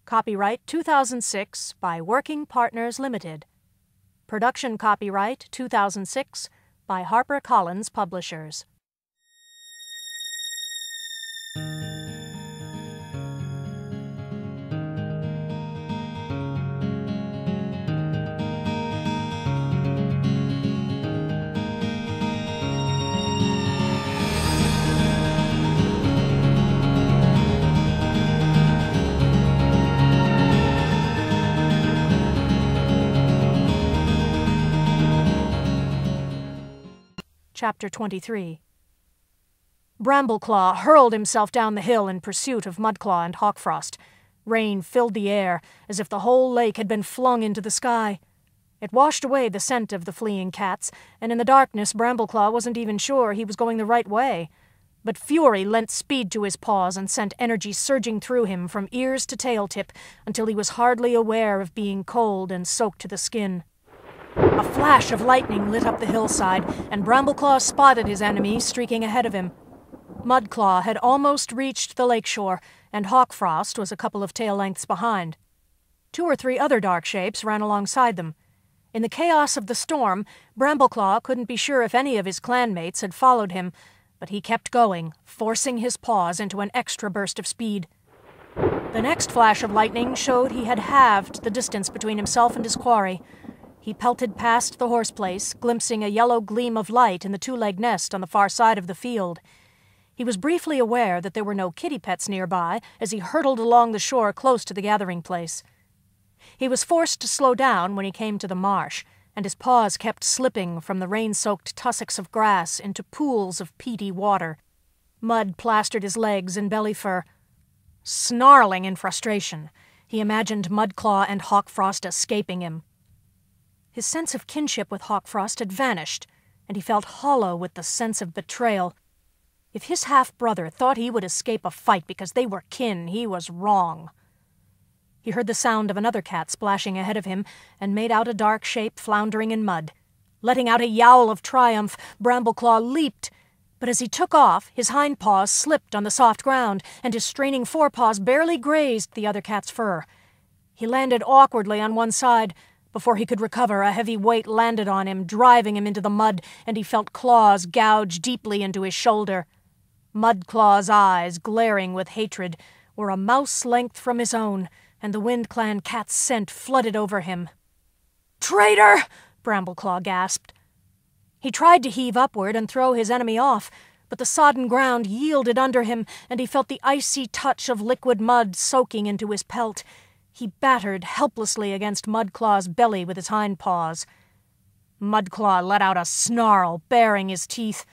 Copyright 2006 by Working Partners Limited. Production copyright 2006 by HarperCollins Publishers. Chapter 23. Brambleclaw hurled himself down the hill in pursuit of Mudclaw and Hawkfrost. Rain filled the air, as if the whole lake had been flung into the sky. It washed away the scent of the fleeing cats, and in the darkness Brambleclaw wasn't even sure he was going the right way. But fury lent speed to his paws and sent energy surging through him from ears to tail tip until he was hardly aware of being cold and soaked to the skin. A flash of lightning lit up the hillside, and Brambleclaw spotted his enemy streaking ahead of him. Mudclaw had almost reached the lakeshore, and Hawkfrost was a couple of tail lengths behind. 2 or 3 other dark shapes ran alongside them. In the chaos of the storm, Brambleclaw couldn't be sure if any of his clanmates had followed him, but he kept going, forcing his paws into an extra burst of speed. The next flash of lightning showed he had halved the distance between himself and his quarry. He pelted past the horse place, glimpsing a yellow gleam of light in the 2-leg nest on the far side of the field. He was briefly aware that there were no kitty pets nearby as he hurtled along the shore close to the gathering place. He was forced to slow down when he came to the marsh, and his paws kept slipping from the rain-soaked tussocks of grass into pools of peaty water. Mud plastered his legs and belly fur. Snarling in frustration, he imagined Mudclaw and Hawkfrost escaping him. His sense of kinship with Hawkfrost had vanished, and he felt hollow with the sense of betrayal. If his half-brother thought he would escape a fight because they were kin, he was wrong. He heard the sound of another cat splashing ahead of him and made out a dark shape floundering in mud. Letting out a yowl of triumph, Brambleclaw leaped, but as he took off, his hind paws slipped on the soft ground, and his straining forepaws barely grazed the other cat's fur. He landed awkwardly on one side. Before he could recover, a heavy weight landed on him, driving him into the mud, and he felt claws gouge deeply into his shoulder. Mudclaw's eyes, glaring with hatred, were a mouse length from his own, and the Wind Clan cat's scent flooded over him. "Traitor!" Brambleclaw gasped. He tried to heave upward and throw his enemy off, but the sodden ground yielded under him, and he felt the icy touch of liquid mud soaking into his pelt. He battered helplessly against Mudclaw's belly with his hind paws. Mudclaw let out a snarl, baring his teeth.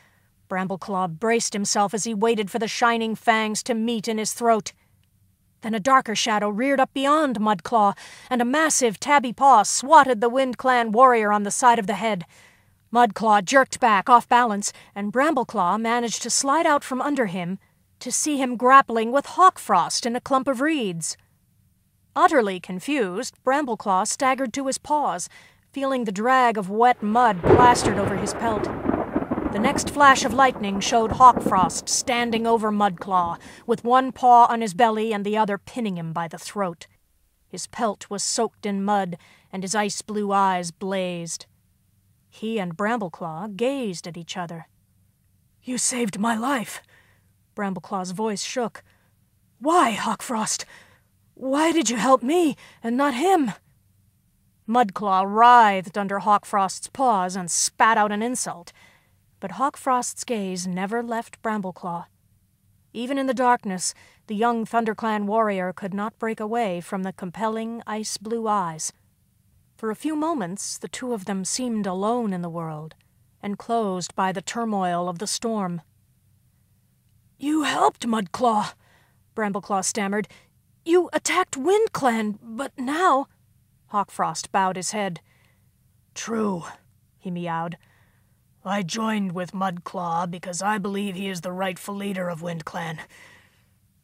Brambleclaw braced himself as he waited for the shining fangs to meet in his throat. Then a darker shadow reared up beyond Mudclaw, and a massive tabby paw swatted the Wind Clan warrior on the side of the head. Mudclaw jerked back off balance, and Brambleclaw managed to slide out from under him to see him grappling with Hawkfrost in a clump of reeds. Utterly confused, Brambleclaw staggered to his paws, feeling the drag of wet mud plastered over his pelt. The next flash of lightning showed Hawkfrost standing over Mudclaw, with one paw on his belly and the other pinning him by the throat. His pelt was soaked in mud, and his ice-blue eyes blazed. He and Brambleclaw gazed at each other. "You saved my life." Brambleclaw's voice shook. "Why, Hawkfrost? Why did you help me and not him?" Mudclaw writhed under Hawkfrost's paws and spat out an insult, but Hawkfrost's gaze never left Brambleclaw. Even in the darkness, the young ThunderClan warrior could not break away from the compelling ice-blue eyes. For a few moments, the two of them seemed alone in the world, enclosed by the turmoil of the storm. "You helped, Mudclaw," Brambleclaw stammered. "You attacked Wind Clan, but now—" Hawkfrost bowed his head. "True," he meowed. "I joined with Mudclaw because I believe he is the rightful leader of Wind Clan.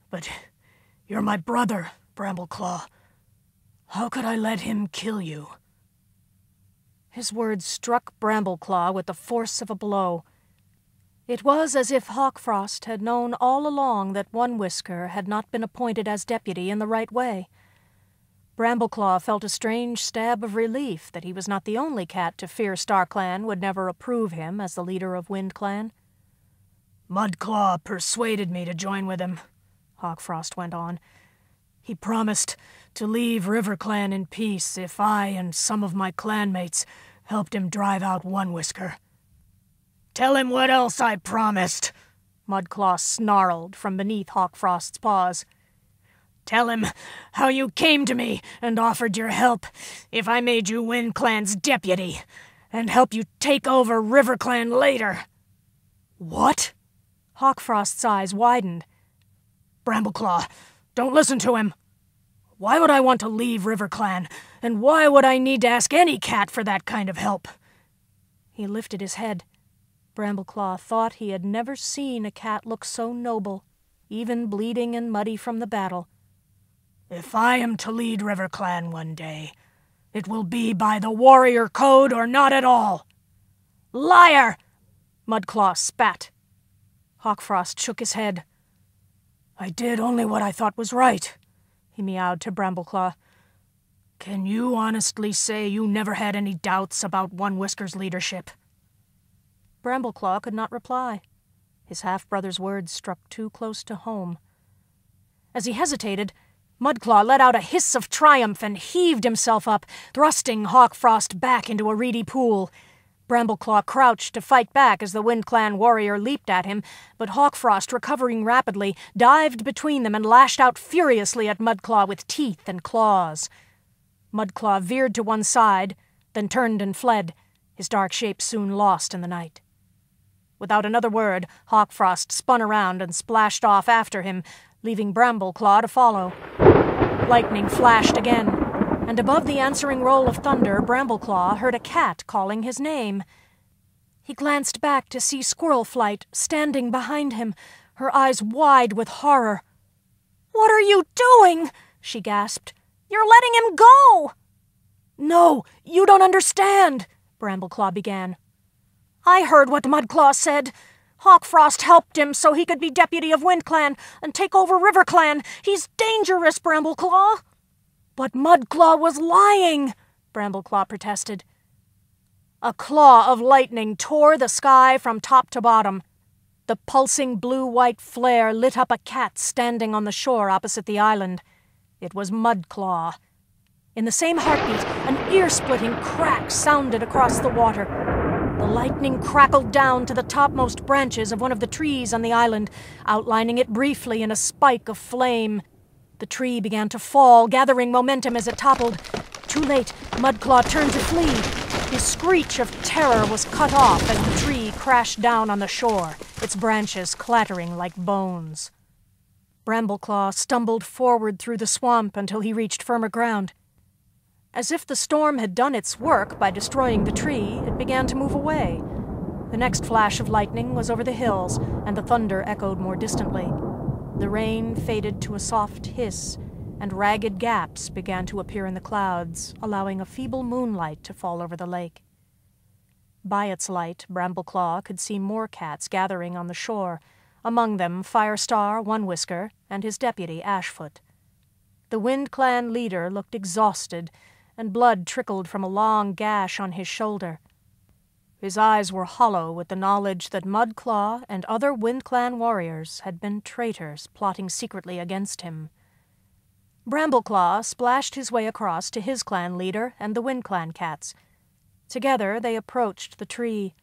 But you're my brother, Brambleclaw. How could I let him kill you?" His words struck Brambleclaw with the force of a blow. It was as if Hawkfrost had known all along that One Whisker had not been appointed as deputy in the right way. Brambleclaw felt a strange stab of relief that he was not the only cat to fear StarClan would never approve him as the leader of WindClan. Mudclaw persuaded me to join with him, Hawkfrost went on. He promised to leave RiverClan in peace if I and some of my clanmates helped him drive out One Whisker. Tell him what else I promised, Mudclaw snarled from beneath Hawkfrost's paws. Tell him how you came to me and offered your help if I made you WindClan's deputy, and help you take over RiverClan later. What? Hawkfrost's eyes widened. Brambleclaw, don't listen to him. Why would I want to leave RiverClan, and why would I need to ask any cat for that kind of help? He lifted his head. Brambleclaw thought he had never seen a cat look so noble, even bleeding and muddy from the battle. If I am to lead RiverClan one day, it will be by the warrior code or not at all. Liar! Mudclaw spat. Hawkfrost shook his head. I did only what I thought was right, he meowed to Brambleclaw. Can you honestly say you never had any doubts about One Whisker's leadership? Brambleclaw could not reply. His half-brother's words struck too close to home. As he hesitated, Mudclaw let out a hiss of triumph and heaved himself up, thrusting Hawkfrost back into a reedy pool. Brambleclaw crouched to fight back as the WindClan warrior leaped at him, but Hawkfrost, recovering rapidly, dived between them and lashed out furiously at Mudclaw with teeth and claws. Mudclaw veered to one side, then turned and fled, his dark shape soon lost in the night. Without another word, Hawkfrost spun around and splashed off after him, leaving Brambleclaw to follow. Lightning flashed again, and above the answering roll of thunder, Brambleclaw heard a cat calling his name. He glanced back to see Squirrelflight standing behind him, her eyes wide with horror. "What are you doing?" she gasped. "You're letting him go!" "No, you don't understand," Brambleclaw began. "I heard what Mudclaw said. Hawkfrost helped him so he could be deputy of WindClan and take over RiverClan. He's dangerous, Brambleclaw." "But Mudclaw was lying," Brambleclaw protested. A claw of lightning tore the sky from top to bottom. The pulsing blue-white flare lit up a cat standing on the shore opposite the island. It was Mudclaw. In the same heartbeat, an ear-splitting crack sounded across the water. The lightning crackled down to the topmost branches of one of the trees on the island, outlining it briefly in a spike of flame. The tree began to fall, gathering momentum as it toppled. Too late, Mudclaw turned to flee. His screech of terror was cut off as the tree crashed down on the shore, its branches clattering like bones. Brambleclaw stumbled forward through the swamp until he reached firmer ground. As if the storm had done its work by destroying the tree, it began to move away. The next flash of lightning was over the hills, and the thunder echoed more distantly. The rain faded to a soft hiss, and ragged gaps began to appear in the clouds, allowing a feeble moonlight to fall over the lake. By its light, Brambleclaw could see more cats gathering on the shore, among them Firestar, One Whisker, and his deputy, Ashfoot. The WindClan leader looked exhausted, and blood trickled from a long gash on his shoulder. His eyes were hollow with the knowledge that Mudclaw and other WindClan warriors had been traitors plotting secretly against him. Brambleclaw splashed his way across to his clan leader and the WindClan cats. Together they approached the tree.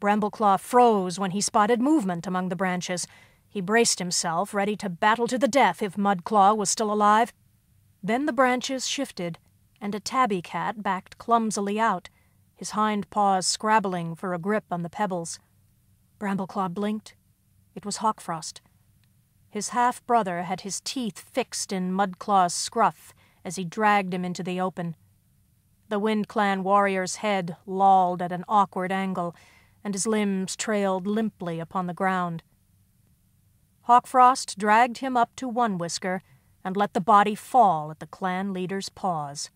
Brambleclaw froze when he spotted movement among the branches. He braced himself, ready to battle to the death if Mudclaw was still alive. Then the branches shifted, and a tabby cat backed clumsily out, his hind paws scrabbling for a grip on the pebbles. Brambleclaw blinked. It was Hawkfrost. His half-brother had his teeth fixed in Mudclaw's scruff as he dragged him into the open. The WindClan warrior's head lolled at an awkward angle, and his limbs trailed limply upon the ground. Hawkfrost dragged him up to One Whisker and let the body fall at the clan leader's paws.